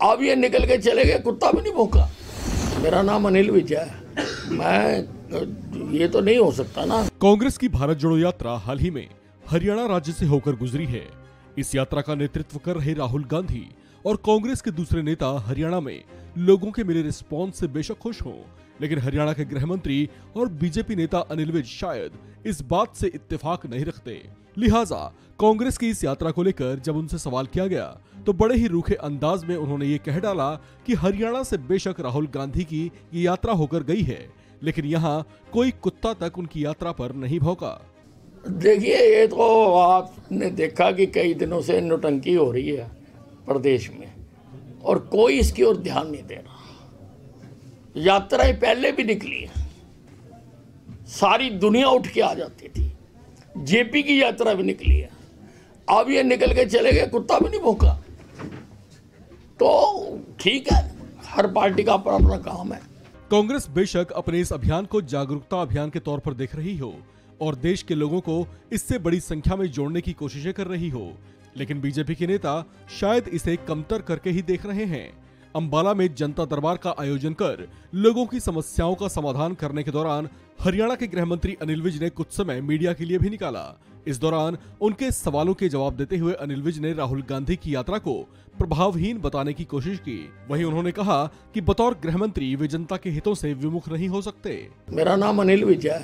अब ये निकल के चले गए, कुत्ता भी नहीं भौंका। मेरा नाम अनिल विज है। ये तो नहीं हो सकता ना। कांग्रेस की भारत जोड़ो यात्रा हाल ही में हरियाणा राज्य से होकर गुजरी है। इस यात्रा का नेतृत्व कर रहे राहुल गांधी और कांग्रेस के दूसरे नेता हरियाणा में लोगों के मिले रिस्पॉन्स से बेशक खुश हों, लेकिन हरियाणा के गृह मंत्री और बीजेपी नेता अनिल विज शायद इस बात से इत्तेफाक नहीं रखते। लिहाजा कांग्रेस की इस यात्रा को लेकर जब उनसे सवाल किया गया तो बड़े ही रूखे अंदाज में उन्होंने ये कह डाला कि हरियाणा से बेशक राहुल गांधी की ये यात्रा होकर गई है, लेकिन यहाँ कोई कुत्ता तक उनकी यात्रा पर नहीं भौंका। देखिए, ये तो आपने देखा कि कई दिनों से नौटंकी हो रही है प्रदेश में और कोई इसकी ओर ध्यान नहीं दे रहा। यात्राएं पहले भी निकली है, सारी दुनिया उठ के आ जाती थी। जेपी की यात्रा भी निकली है, अब ये निकल के चले गए, कुत्ता भी नहीं भौंका। तो ठीक है, हर पार्टी का अपना अपना काम है। कांग्रेस बेशक अपने इस अभियान को जागरूकता अभियान के तौर पर देख रही हो और देश के लोगों को इससे बड़ी संख्या में जोड़ने की कोशिशें कर रही हो, लेकिन बीजेपी के नेता शायद इसे कमतर करके ही देख रहे हैं। अंबाला में जनता दरबार का आयोजन कर लोगों की समस्याओं का समाधान करने के दौरान हरियाणा के गृह मंत्री अनिल विज ने कुछ समय मीडिया के लिए भी निकाला। इस दौरान उनके सवालों के जवाब देते हुए अनिल विज ने राहुल गांधी की यात्रा को प्रभावहीन बताने की कोशिश की। वहीं उन्होंने कहा कि बतौर गृह मंत्री वे जनता के हितों से विमुख नहीं हो सकते। मेरा नाम अनिल विज है।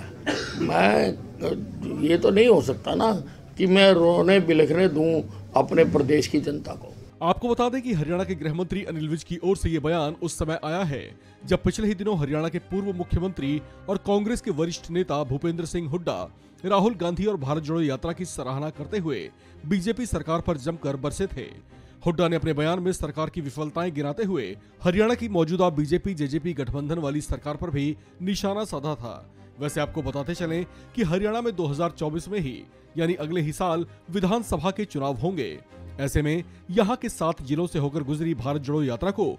ये तो नहीं हो सकता ना कि मैं रोने बिलखने दूं अपने प्रदेश की जनता को। आपको बता दें कि हरियाणा के गृह मंत्री अनिल विज की ओर से ये बयान उस समय आया है जब पिछले ही दिनों हरियाणा के पूर्व मुख्यमंत्री और कांग्रेस के वरिष्ठ नेता भूपेंद्र सिंह हुड्डा राहुल गांधी और भारत जोड़ो यात्रा की सराहना करते हुए बीजेपी सरकार पर जमकर बरसे थे। हुड्डा ने अपने बयान में सरकार की विफलताएं गिनाते हुए हरियाणा की मौजूदा बीजेपी जेजेपी गठबंधन वाली सरकार पर भी निशाना साधा था। वैसे आपको बताते चलें कि हरियाणा में 2024 में ही यानी अगले ही साल विधानसभा के चुनाव होंगे। ऐसे में यहाँ के 7 जिलों से होकर गुजरी भारत जोड़ो यात्रा को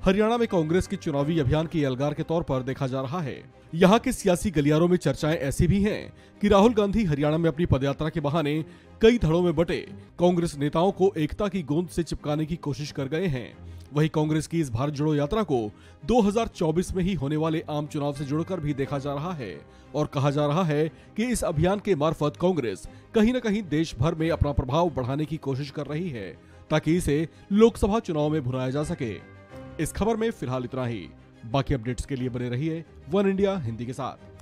हरियाणा में कांग्रेस के चुनावी अभियान के यलगार के तौर पर देखा जा रहा है। यहाँ के सियासी गलियारों में चर्चाएं ऐसी भी हैं कि राहुल गांधी हरियाणा में अपनी पदयात्रा के बहाने कई धड़ों में बटे कांग्रेस नेताओं को एकता की गोंद से चिपकाने की कोशिश कर गए हैं। वहीं कांग्रेस की इस भारत जोड़ो यात्रा को 2024 में ही होने वाले आम चुनाव से जोड़कर भी देखा जा रहा है और कहा जा रहा है कि इस अभियान के मार्फत कांग्रेस कहीं न कहीं देश भर में अपना प्रभाव बढ़ाने की कोशिश कर रही है ताकि इसे लोकसभा चुनाव में भुनाया जा सके। इस खबर में फिलहाल इतना ही। बाकी अपडेट्स के लिए बने रहिए वन इंडिया हिंदी के साथ।